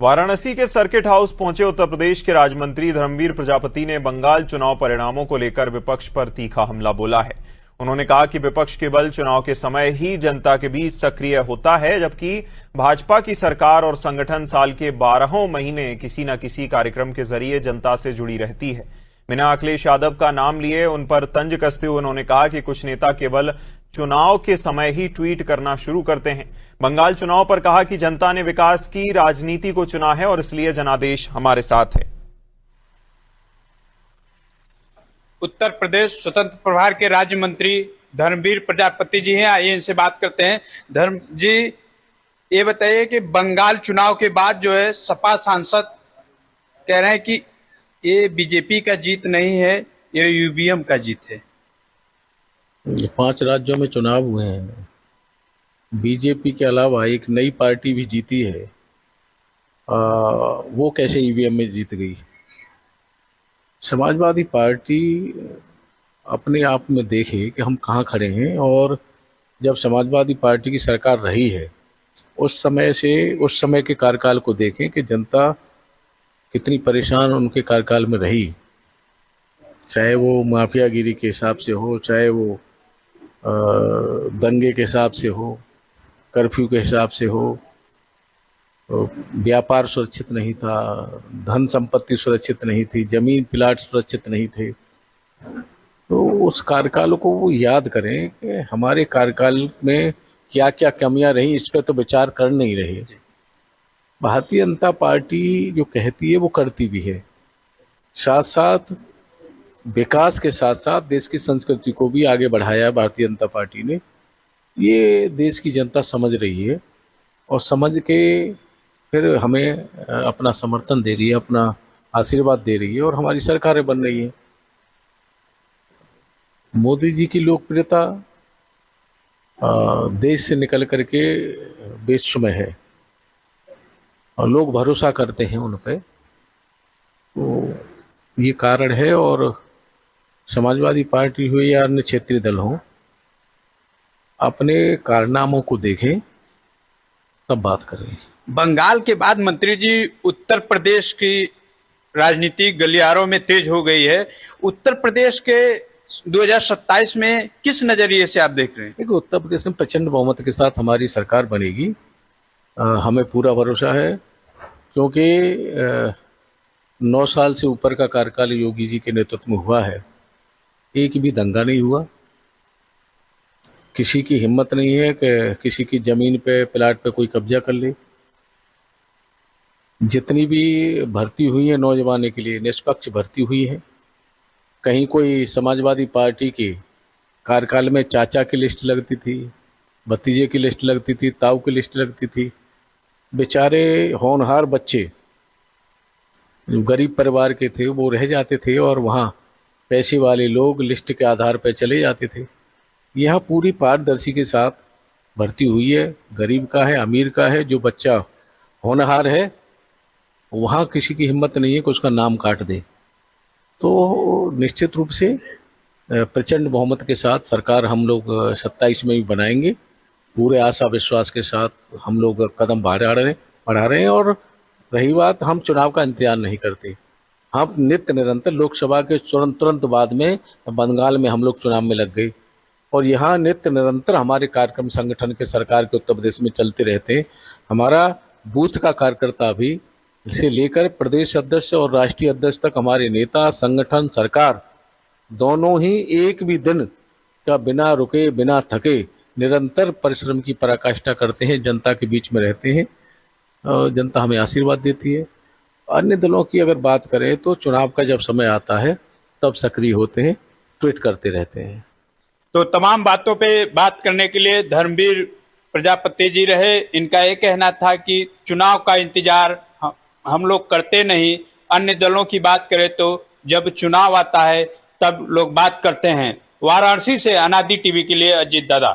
वाराणसी के circuit house पहुंचे उत्तर प्रदेश के राज्य मंत्री धर्मवीर प्रजापति ने बंगाल चुनाव परिणामों को लेकर विपक्ष पर तीखा हमला बोला है। उन्होंने कहा कि विपक्ष केवल चुनाव के समय ही जनता के बीच सक्रिय होता है, जबकि भाजपा की सरकार और संगठन साल के 12 महीने किसी न किसी कार्यक्रम के जरिए जनता से जुड़ी रहती है। बिना अखिलेश यादव का नाम लिए उन पर तंज कसते हुए उन्होंने कहा कि कुछ नेता केवल चुनाव के समय ही ट्वीट करना शुरू करते हैं। बंगाल चुनाव पर कहा कि जनता ने विकास की राजनीति को चुना है और इसलिए जनादेश हमारे साथ है। उत्तर प्रदेश स्वतंत्र प्रभार के राज्य मंत्री धर्मवीर प्रजापति जी हैं, आइए इनसे बात करते हैं। धर्म जी, ये बताइए कि बंगाल चुनाव के बाद जो है सपा सांसद कह रहे हैं कि ये बीजेपी का जीत नहीं है, ये ईवीएम का जीत है। 5 राज्यों में चुनाव हुए हैं, बीजेपी के अलावा एक नई पार्टी भी जीती है। वो कैसे ईवीएम में जीत गई? समाजवादी पार्टी अपने आप में देखे कि हम कहाँ खड़े हैं, और जब समाजवादी पार्टी की सरकार रही है उस समय के कार्यकाल को देखें कि जनता कितनी परेशान उनके कार्यकाल में रही, चाहे वो माफियागिरी के हिसाब से हो, चाहे वो दंगे के हिसाब से हो, कर्फ्यू के हिसाब से हो, व्यापार सुरक्षित नहीं था, धन संपत्ति सुरक्षित नहीं थी, जमीन प्लाट सुरक्षित नहीं थे। तो उस कार्यकाल को वो याद करें कि हमारे कार्यकाल में क्या क्या कमियां रही, इस पर तो विचार कर नहीं रहे। भारतीय जनता पार्टी जो कहती है वो करती भी है, साथ साथ विकास के साथ साथ देश की संस्कृति को भी आगे बढ़ाया है भारतीय जनता पार्टी ने। ये देश की जनता समझ रही है और समझ के फिर हमें अपना समर्थन दे रही है, अपना आशीर्वाद दे रही है और हमारी सरकारें बन रही है। मोदी जी की लोकप्रियता देश से निकल करके विश्व में है और लोग भरोसा करते हैं उन पे, तो ये कारण है। और समाजवादी पार्टी हो या अन्य क्षेत्रीय दल हो, अपने कारनामों को देखें तब बात करें। बंगाल के बाद मंत्री जी उत्तर प्रदेश की राजनीति गलियारों में तेज हो गई है। उत्तर प्रदेश के 2027 में किस नजरिए से आप देख रहे हैं? देखिए, उत्तर प्रदेश में प्रचंड बहुमत के साथ हमारी सरकार बनेगी, हमें पूरा भरोसा है, क्योंकि 9 साल से ऊपर का कार्यकाल योगी जी के नेतृत्व में हुआ है, एक भी दंगा नहीं हुआ। किसी की हिम्मत नहीं है कि किसी की जमीन पे, प्लाट पे कोई कब्जा कर ले। जितनी भी भर्ती हुई है नौजवानों के लिए निष्पक्ष भर्ती हुई है। कहीं कोई समाजवादी पार्टी के कार्यकाल में चाचा की लिस्ट लगती थी, भतीजे की लिस्ट लगती थी, ताऊ की लिस्ट लगती थी। बेचारे होनहार बच्चे जो गरीब परिवार के थे वो रह जाते थे और वहाँ पैसे वाले लोग लिस्ट के आधार पर चले जाते थे। यहाँ पूरी पारदर्शी के साथ भर्ती हुई है। गरीब का है, अमीर का है, जो बच्चा होनहार है वहाँ किसी की हिम्मत नहीं है कि उसका नाम काट दे। तो निश्चित रूप से प्रचंड बहुमत के साथ सरकार हम लोग 27 में भी बनाएंगे। पूरे आशा विश्वास के साथ हम लोग कदम बढ़ा रहे हैं। और रही बात, हम चुनाव का इंतजार नहीं करते, हम नित्य निरंतर लोकसभा के तुरंत बाद में बंगाल में हम लोग चुनाव में लग गए और यहाँ नित्य निरंतर हमारे कार्यक्रम संगठन के सरकार के उत्तर प्रदेश में चलते रहते हैं। हमारा बूथ का कार्यकर्ता भी से लेकर प्रदेश अध्यक्ष और राष्ट्रीय अध्यक्ष तक हमारे नेता, संगठन, सरकार दोनों ही एक भी दिन का बिना रुके बिना थके निरंतर परिश्रम की पराकाष्ठा करते हैं, जनता के बीच में रहते हैं और जनता हमें आशीर्वाद देती है। अन्य दलों की अगर बात करें तो चुनाव का जब समय आता है तब सक्रिय होते हैं, ट्वीट करते रहते हैं। तो तमाम बातों पे बात करने के लिए धर्मवीर प्रजापति जी रहे। इनका ये कहना था कि चुनाव का इंतजार हम लोग करते नहीं, अन्य दलों की बात करें तो जब चुनाव आता है तब लोग बात करते हैं। वाराणसी से अनादि टीवी के लिए अजीत दादा।